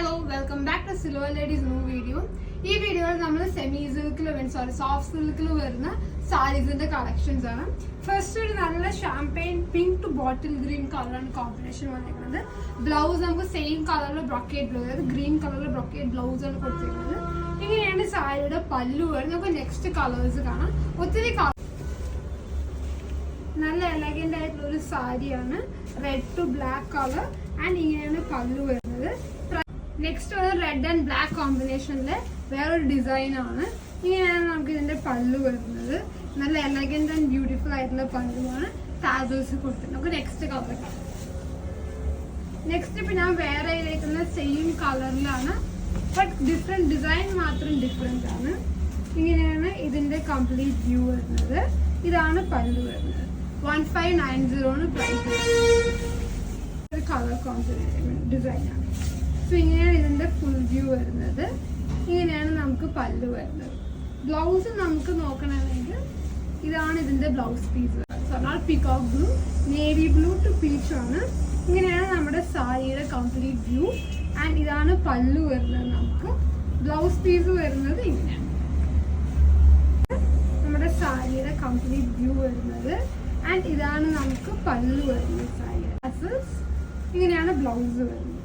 Hello, welcome back to Silver Ladies new video. ഈ വീഡിയോയിൽ നമ്മൾ സെമി സിൽക്കിൽ സോഫ്റ്റ് സിൽക്കിൽ വരുന്ന സാരീസിന്റെ കളക്ഷൻസ് ആണ്. ഫസ്റ്റ് ഒരു നല്ല champagne pink to bottle green കളറാണ് കോമ്പിനേഷൻ വന്നിരിക്കുന്നത്. ബ്ലൗസ് നമുക്ക് സെയിം കളറിൽ ബ്രൊക്കേഡ് ബ്ലൗസ്, അതായത് ഗ്രീൻ കളറിൽ ബ്രൊക്കേഡ് ബ്ലൗസ് ആണ് കൊടുത്തിരിക്കുന്നത്. ഇങ്ങനെയാണ് സാരിയുടെ പല്ലു വരുന്നത്. നമുക്ക് നെക്സ്റ്റ് കളേഴ്സ് കാണാം. ഒത്തിരി നല്ല എലഗന്റ് ആയിട്ടുള്ള ഒരു സാരിയാണ്, red to black colour and ഇങ്ങനെയാണ് പല്ലു വരുന്നത്. നെക്സ്റ്റ് ഒരു റെഡ് ആൻഡ് ബ്ലാക്ക് കോമ്പിനേഷനിലെ വേറൊരു ഡിസൈൻ ആണ്. ഇങ്ങനെയാണ് നമുക്ക് ഇതിന്റെ പല്ലു വരുന്നത്. നല്ല എലഗന്റ് ആൻഡ് ബ്യൂട്ടിഫുൾ ആയിട്ടുള്ള പല്ലുവാണ്, ടാസൽസ് കൊടുത്തിട്ട്. നമുക്ക് നെക്സ്റ്റ് കളർ കാണാം. നെക്സ്റ്റ് ഇപ്പൊ ഞാൻ വേറെ ഇരിക്കുന്ന സെയിം കളറിലാണ്, ബട്ട് ഡിഫറെന്റ് ഡിസൈൻ മാത്രം ഡിഫറെന്റ് ആണ്. ഇങ്ങനെയാണ് ഇതിന്റെ കംപ്ലീറ്റ് വ്യൂ വരുന്നത്. ഇതാണ് പല്ലു വരുന്നത്. 1590 പ്രൈസ്. കളർ കോമ്പിനേഷൻ ഡിസൈൻ ആണ്. സോ ഇങ്ങനെയാണ് ഇതിന്റെ ഫുൾ വ്യൂ വരുന്നത്. ഇങ്ങനെയാണ് നമുക്ക് പല്ലു വരുന്നത്. ബ്ലൗസ് നമുക്ക് നോക്കണമെങ്കിൽ ഇതാണ് ഇതിന്റെ blouse piece. Peacock blue, navy blue to peach ആണ്. ഇങ്ങനെയാണ് നമ്മുടെ സാരിയുടെ കംപ്ലീറ്റ് വ്യൂ. ആൻഡ് ഇതാണ് പല്ലു വരുന്നത്. നമുക്ക് ബ്ലൗസ് പീസ് വരുന്നത് ഇങ്ങനെയാണ് നമ്മുടെ സാരിയുടെ കംപ്ലീറ്റ് വ്യൂ വരുന്നത്. ആൻഡ് ഇതാണ് നമുക്ക് പല്ലു വരുന്നത്. സാരി ഇങ്ങനെയാണ് ബ്ലൗസ് വരുന്നത്.